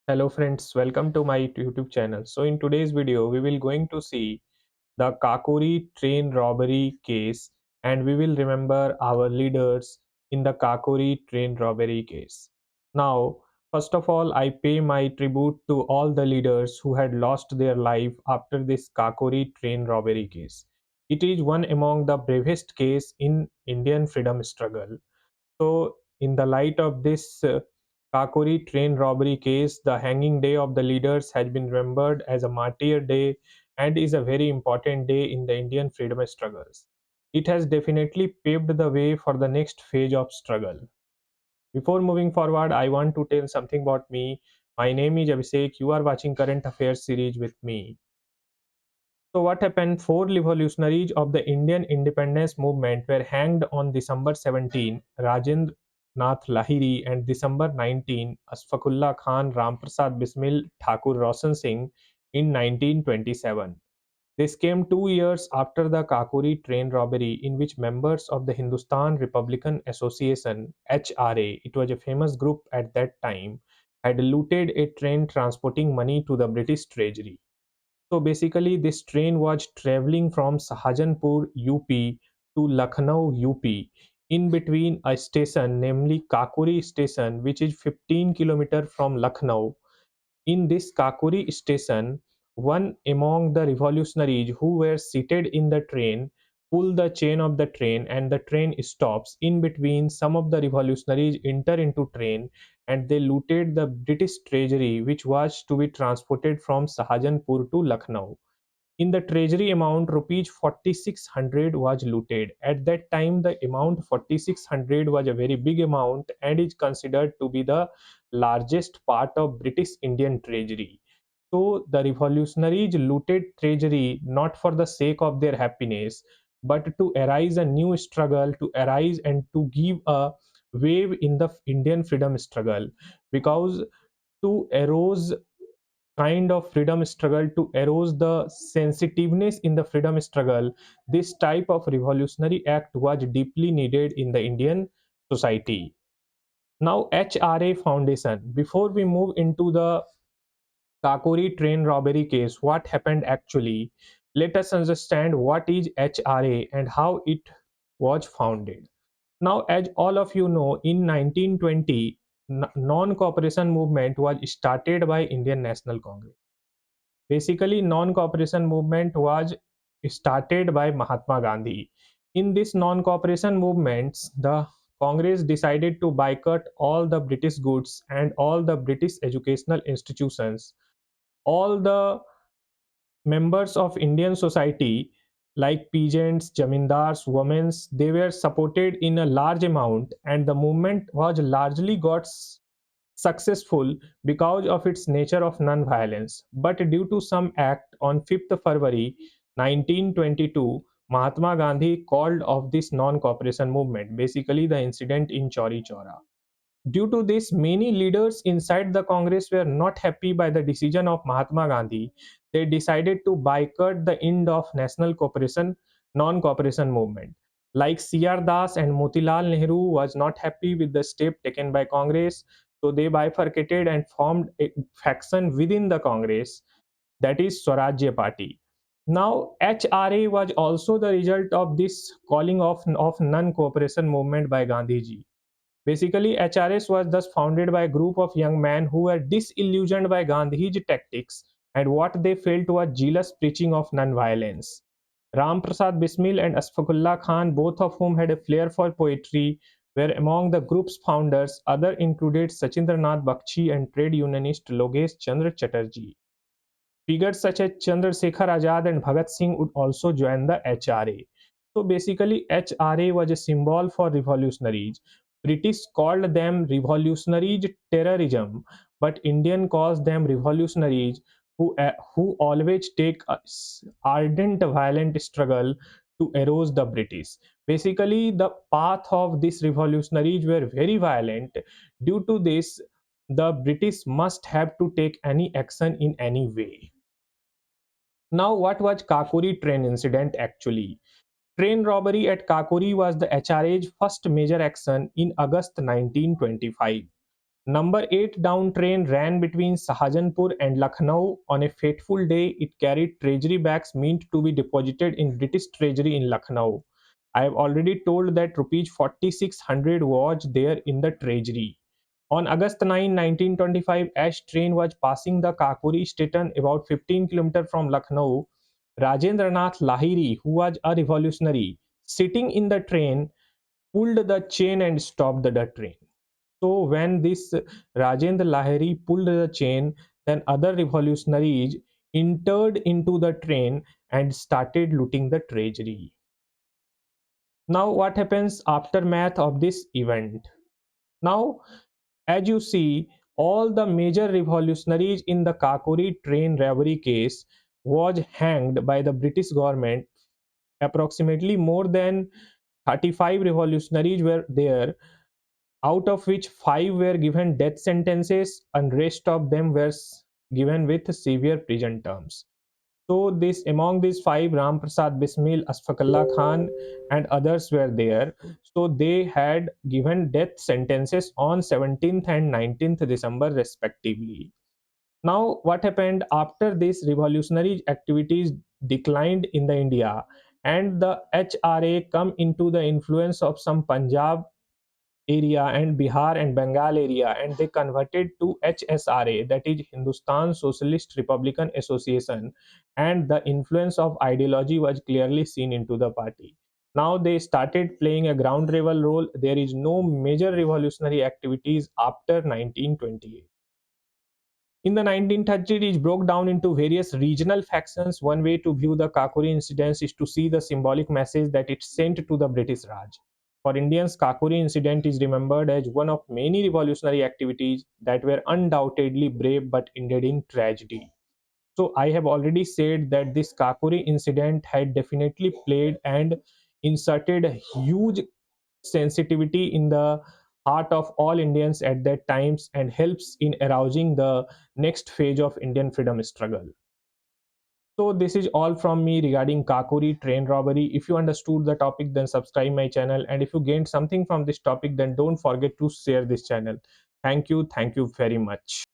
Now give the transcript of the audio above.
Hello friends, welcome to my YouTube channel. So in today's video, we will going to see the Kakori train robbery case and we will remember our leaders in the Kakori train robbery case. Now, first of all, I pay my tribute to all the leaders who had lost their life after this Kakori train robbery case. It is one among the bravest case in Indian freedom struggle. So, in the light of this Kakori train robbery case, the hanging day of the leaders has been remembered as a martyr day and is a very important day in the Indian freedom struggles. It has definitely paved the way for the next phase of struggle. Before moving forward, I want to tell something about me. My name is Abhishek. You are watching Current Affairs series with me. So what happened? Four revolutionaries of the Indian independence movement were hanged on December 17, Rajendra Nath Lahiri, and December 19, Asfaqullah Khan, Ramprasad Bismil, Thakur Roshan Singh in 1927. This came 2 years after the Kakori train robbery, in which members of the Hindustan Republican Association (HRA), it was a famous group at that time, had looted a train transporting money to the British Treasury. So basically, this train was traveling from Sahajanpur, UP to Lucknow, UP. In between a station, namely Kakori station, which is 15 kilometers from Lucknow. In this Kakuri station, one among the revolutionaries who were seated in the train pulled the chain of the train and the train stops. In between, some of the revolutionaries enter into train and they looted the British treasury which was to be transported from Sahajanpur to Lucknow. In the treasury amount, rupees 4600 was looted. At that time, the amount 4600 was a very big amount and is considered to be the largest part of British Indian treasury. So the revolutionaries looted treasury not for the sake of their happiness, but to arise a new struggle, to arise and to give a wave in the Indian freedom struggle. Because to arouse kind of freedom struggle, to erode the sensitiveness in the freedom struggle, this type of revolutionary act was deeply needed in the Indian society. Now, HRA Foundation. Before we move into the Kakori train robbery case, what happened actually? Let us understand what is HRA and how it was founded. Now, as all of you know, in 1920, non-cooperation movement was started by Indian National Congress. Basically, non-cooperation movement was started by Mahatma Gandhi. In this non-cooperation movements, the Congress decided to boycott all the British goods and all the British educational institutions. All the members of Indian society, like peasants, jamindars, women, they were supported in a large amount, and the movement was largely got successful because of its nature of non-violence. But due to some act on 5th February 1922, Mahatma Gandhi called off this non-cooperation movement, basically the incident in Chauri Chaura. Due to this, many leaders inside the Congress were not happy by the decision of Mahatma Gandhi. They decided to boycott the end of national cooperation, non-cooperation movement. Like C.R. Das and Motilal Nehru was not happy with the step taken by Congress, so they bifurcated and formed a faction within the Congress, that is Swarajya Party. Now, HRA was also the result of this calling of non-cooperation movement by Gandhiji. Basically, HRS was thus founded by a group of young men who were disillusioned by Gandhi's tactics and what they felt was jealous preaching of non-violence. Ram Prasad Bismil and Asfaqullah Khan, both of whom had a flair for poetry, were among the group's founders. Others included Sachindranath Bakshi and trade unionist Logesh Chandra Chatterjee. Figures such as Chandrasekhar Azad and Bhagat Singh would also join the HRA. So basically, HRA was a symbol for revolutionaries. British called them revolutionaries terrorism, but Indian calls them revolutionaries who always take a ardent violent struggle to erode the British. Basically, the path of these revolutionaries were very violent. Due to this, the British must have to take any action in any way. Now, what was Kakori train incident actually? Train robbery at Kakori was the HRA's first major action in August 1925. Number 8 down train ran between Sahajanpur and Lucknow. On a fateful day, it carried treasury bags meant to be deposited in British treasury in Lucknow. I have already told that rupees 4600 was there in the treasury. On August 9, 1925, as train was passing the Kakori station about 15 km from Lucknow, Rajendranath Lahiri, who was a revolutionary, sitting in the train, pulled the chain and stopped the train. So when this Rajendra Lahiri pulled the chain, then other revolutionaries entered into the train and started looting the treasury. Now what happens aftermath of this event? Now, as you see, all the major revolutionaries in the Kakori train robbery case was hanged by the British government. Approximately more than 35 revolutionaries were there, out of which 5 were given death sentences and rest of them were given with severe prison terms. So this among these 5, Ram Prasad Bismil, Asfaqullah Khan and others were there. So they had given death sentences on 17th and 19th December respectively. Now what happened after these revolutionary activities declined in the India and the HRA come into the influence of some Punjab area and Bihar and Bengal area, and they converted to HSRA, that is Hindustan Socialist Republican Association, and the influence of ideology was clearly seen into the party. Now they started playing a ground level role. There is no major revolutionary activities after 1928. In the 1930s, it broke down into various regional factions. One way to view the Kakori incidents is to see the symbolic message that it sent to the British Raj. For Indians, Kakori incident is remembered as one of many revolutionary activities that were undoubtedly brave but ended in tragedy. So I have already said that this Kakori incident had definitely played and inserted a huge sensitivity in the heart of all Indians at that times and helps in arousing the next phase of Indian freedom struggle. So this is all from me regarding Kakori train robbery. If you understood the topic, then subscribe my channel, and if you gained something from this topic, then don't forget to share this channel. Thank you very much.